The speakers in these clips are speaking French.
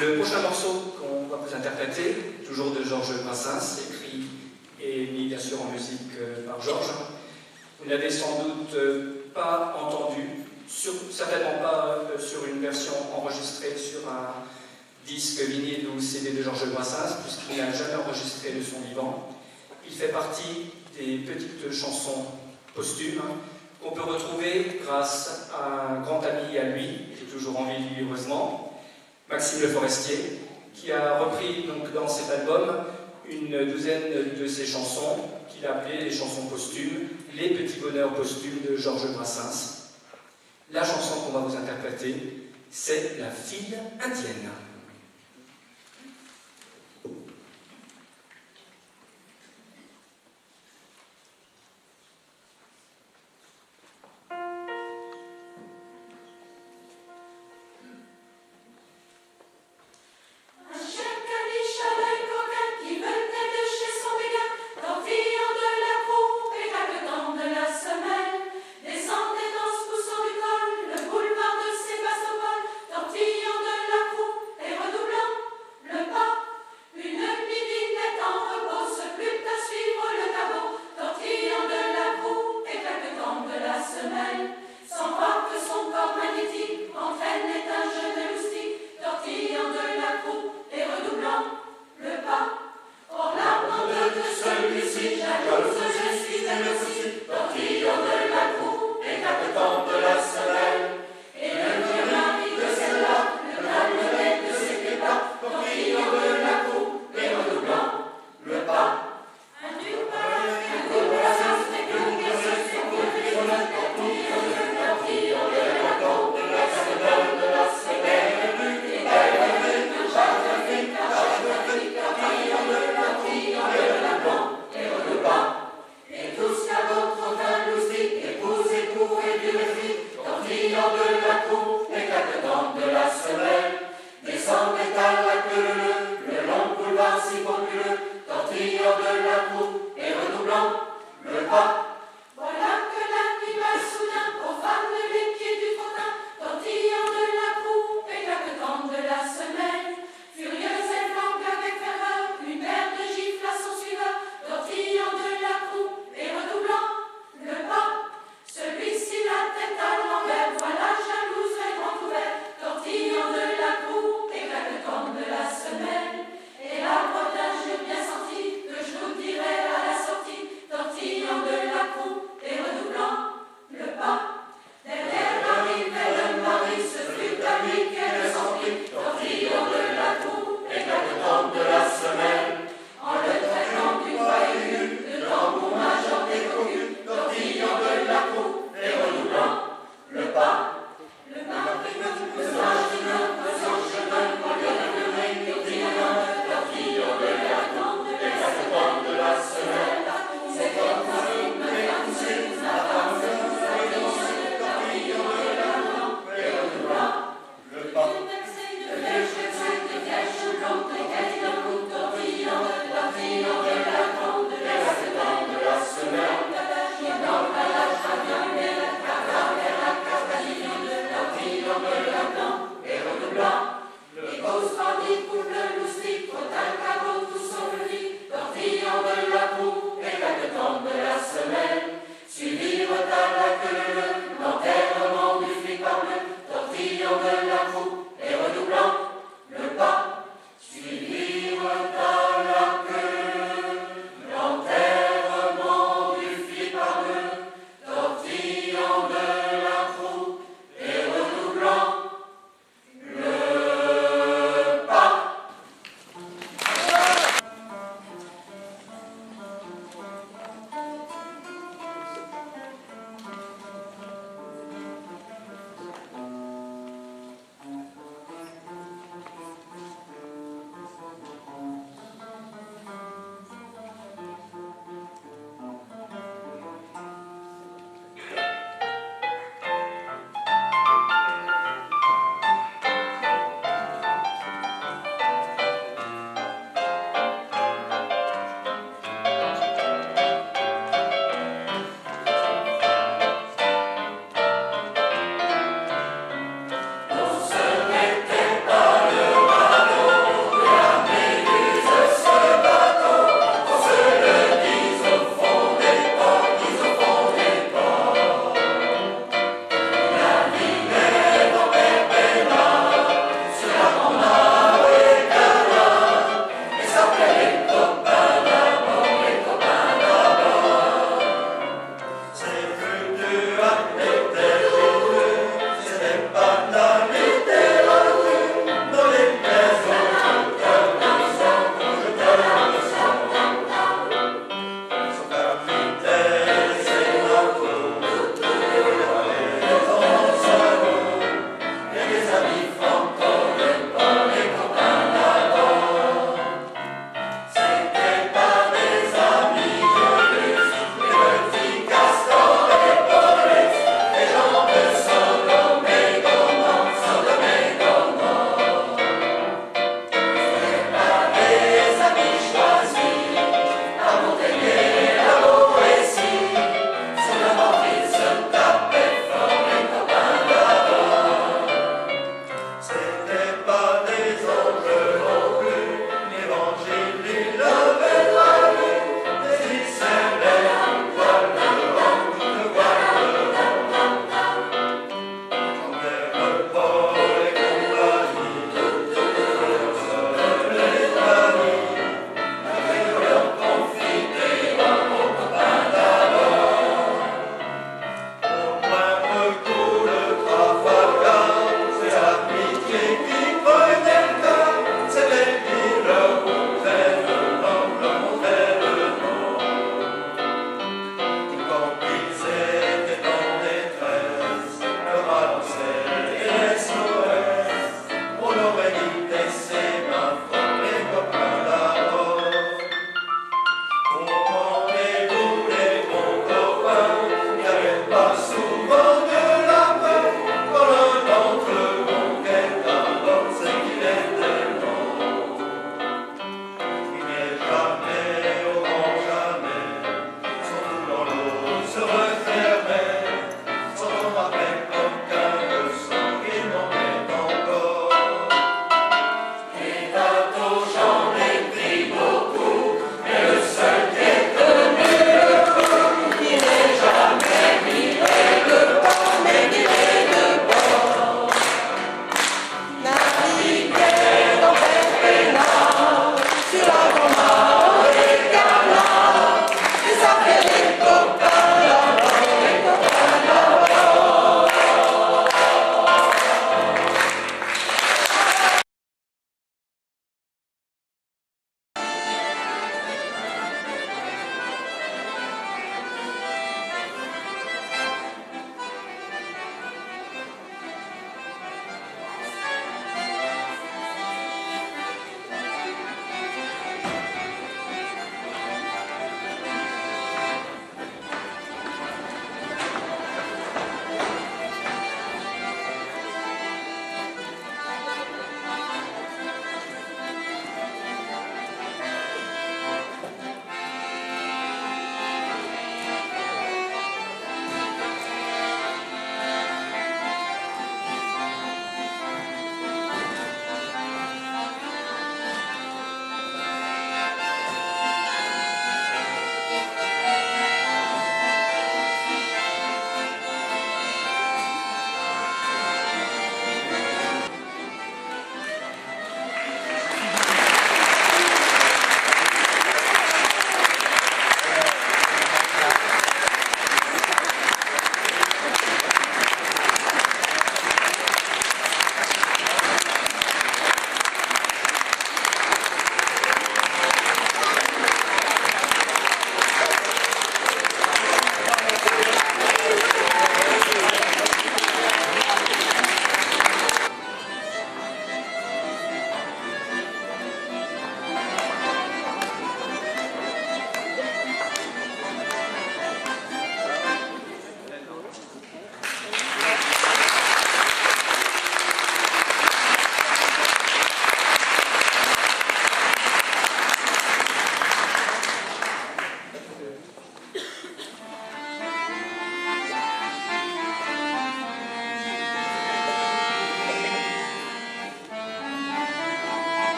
Le prochain morceau qu'on va vous interpréter, toujours de Georges Brassens, écrit et mis bien sûr en musique par Georges. Vous n'avez sans doute pas entendu, certainement pas sur une version enregistrée sur un disque vinyle ou CD de Georges Brassens, puisqu'il n'a jamais enregistré de son vivant. Il fait partie des petites chansons posthumes qu'on peut retrouver grâce à un grand ami à lui, qui est toujours en vie heureusement, Maxime Le Forestier, qui a repris donc, dans cet album une douzaine de ses chansons, qu'il a appelées les chansons posthumes, les petits bonheurs posthumes de Georges Brassens. La chanson qu'on va vous interpréter, c'est La fille indienne. Tortillant de la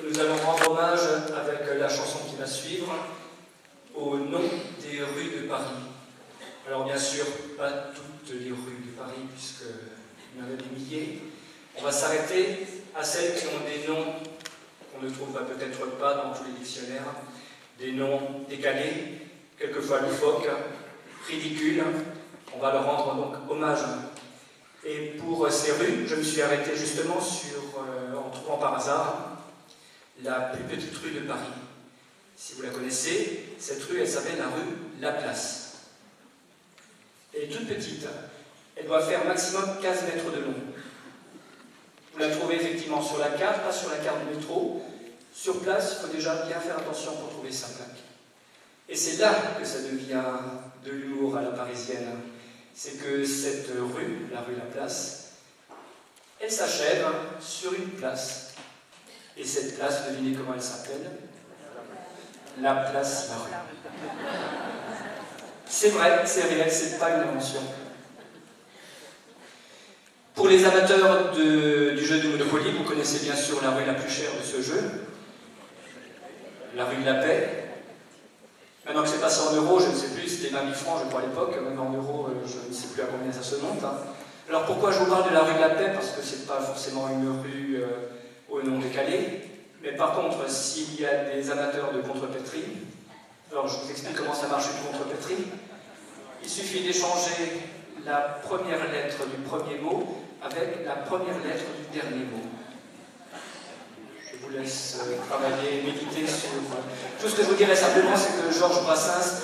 Et nous allons rendre hommage avec la chanson qui va suivre au nom des rues de Paris. Alors bien sûr, pas toutes les rues de Paris, puisqu'il y en a des milliers. On va s'arrêter à celles qui ont des noms qu'on ne trouve peut-être pas dans tous les dictionnaires, des noms décalés, quelquefois loufoques, ridicules. On va leur rendre donc hommage. Et pour ces rues, je me suis arrêté justement en trouvant par hasard la plus petite rue de Paris. Si vous la connaissez, cette rue, elle s'appelle la rue Laplace. Elle est toute petite. Elle doit faire maximum 15 mètres de long. Vous la trouvez effectivement sur la carte, pas sur la carte du métro. Sur place, il faut déjà bien faire attention pour trouver sa plaque. Et c'est là que ça devient de l'humour à la parisienne. C'est que cette rue, la rue Laplace, elle s'achève sur une place. Et cette place, devinez comment elle s'appelle? La place La Rue. C'est vrai, c'est réel, c'est pas une invention. Pour les amateurs du jeu de Monopoly, vous connaissez bien sûr la rue la plus chère de ce jeu, la rue de la Paix. Maintenant que c'est passé en euros, je ne sais plus, c'était 20 000 francs je crois à l'époque, même en euros, je ne sais plus à combien ça se monte. Alors pourquoi je vous parle de la rue de la Paix? Parce que c'est pas forcément une rue au nom décalé, mais par contre, s'il y a des amateurs de contrepétrie, alors je vous explique comment ça marche une contrepétrie. Il suffit d'échanger la première lettre du premier mot avec la première lettre du dernier mot. Je vous laisse travailler, méditer sur... Tout ce que je vous dirais simplement, c'est que Georges Brassens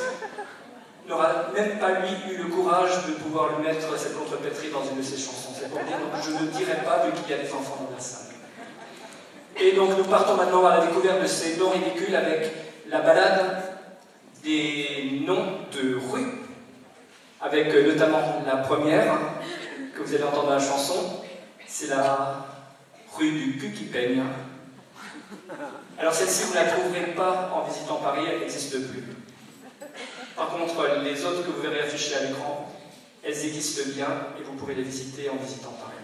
n'aura même pas, lui, eu le courage de pouvoir lui mettre cette contrepétrie dans une de ses chansons. C'est pour dire, donc je ne dirai pas, vu qu'il y a des enfants dans la salle. Et donc nous partons maintenant à la découverte de ces noms ridicules avec la balade des noms de rues, avec notamment la première que vous allez entendre dans la chanson, c'est la rue du cul qui peigne. Alors celle-ci, vous ne la trouverez pas en visitant Paris, elle n'existe plus. Par contre, les autres que vous verrez affichées à l'écran, elles existent bien et vous pourrez les visiter en visitant Paris.